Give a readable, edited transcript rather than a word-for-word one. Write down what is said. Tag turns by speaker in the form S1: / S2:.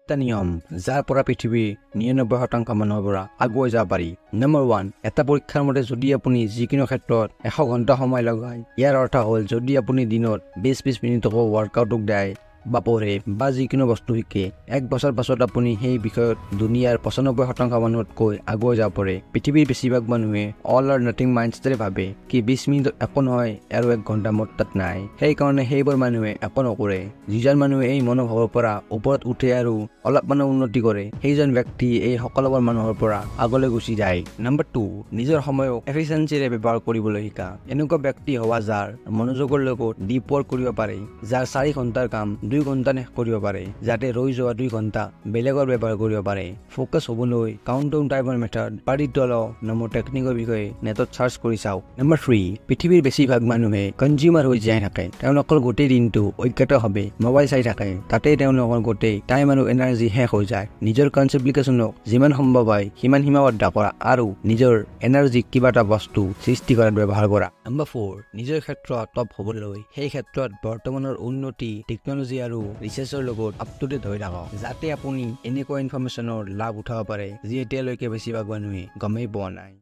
S1: 7টা নিয়ম যাৰ পৰা পৃথিৱীৰ 99% মানুহৰ পৰা আগুৱাই যাব পাৰি। নম্বৰ 1, এটা পৰীক্ষাৰ মতে যদি আপুনি যিকোনো ক্ষেত্ৰত 100 ঘণ্টা সময় লগায়, ইয়াৰ অৰ্থ হ'ল যদি আপুনি দিনত 20 মিনিটকো ৱৰ্কআউটক দিয়ে বা পঢ়ে বা যিকোনো বস্তু শিকে, 1 বছৰ পাছত আপুনি সেই বিষয়ত দুনিয়াৰ 95% মানুহতকৈ আগুৱাই যাব পাৰে। পৃথিৱীৰ বেছিভাগ মানুহে অল অৰ নাথিং মাইণ্ডছেটেৰে ভাবে কি 20 মিনিট একো নহয় আৰু 1 ঘণ্টা মোৰ তাত নাই, সেইকাৰণে সেইবোৰ মানুহে একো নকৰে। যিজন মানুহে এই মনোভাৱৰ পৰা ওপৰত উঠে আৰু অলপমান উন্নতি কৰে, সেইজন ব্যক্তি এই সকলোবোৰ মানুহৰ পৰা আগলৈ গুচি যায়। নম্বৰ 2, নিজৰ সময়ক এফিচিয়েঞ্চিৰে ব্যৱহাৰ কৰিবলৈ শিকা। এনেকুৱা ব্যক্তি হোৱা যাৰ মনোযোগৰ লগত ডিপ ৱৰ্ক কৰিব পাৰে, যাৰ 4 ঘণ্টাৰ কাম 2 ঘণ্টা শেষ কৰিব পাৰে, যাতে ৰৈ যোৱা 2 ঘণ্টা বেলেগৰ ব্যৱহাৰ কৰিব পাৰে। ফ'কাছ হ'বলৈ কাউণ্টডাউন টাইমৰ মেথড পাৰিডল নামৰ টেকনিকৰ বিষয়ে নেটত চাৰ্চ কৰি চাওক। নম্বৰ 3, পৃথিৱীৰ বেছিভাগ মানুহে কনজিউমাৰ হৈ জীয়াই থাকে। তেওঁলোকৰ গোটেই দিনটো অজ্ঞাতভাৱে মোবাইল চাই থাকে, তাতেই তেওঁলোকৰ গোটেই টাইম আৰু এনাৰ্জি শেষ হৈ যায়। নিজৰ কনচেপ্লিকেশ্যনক যিমান সম্ভৱ হয় সিমান সীমাবদ্ধ কৰা আৰু নিজৰ এনাৰ্জিক কিবা এটা বস্তু সৃষ্টি কৰাত ব্যৱহাৰ কৰা। নম্বৰ 4, নিজৰ ক্ষেত্ৰত টপ হ'বলৈ সেই ক্ষেত্ৰত বৰ্তমানৰ উন্নতি, টেকনলজি আৰু ৰিচাৰ্চৰ লগত আপ টু ডেট হৈ থাকক, যাতে আপুনি এনেকুৱা ইনফৰমেশ্যনৰ লাভ উঠাব পাৰে যি এতিয়ালৈকে বেছিভাগ মানুহে গমেই পোৱা নাই।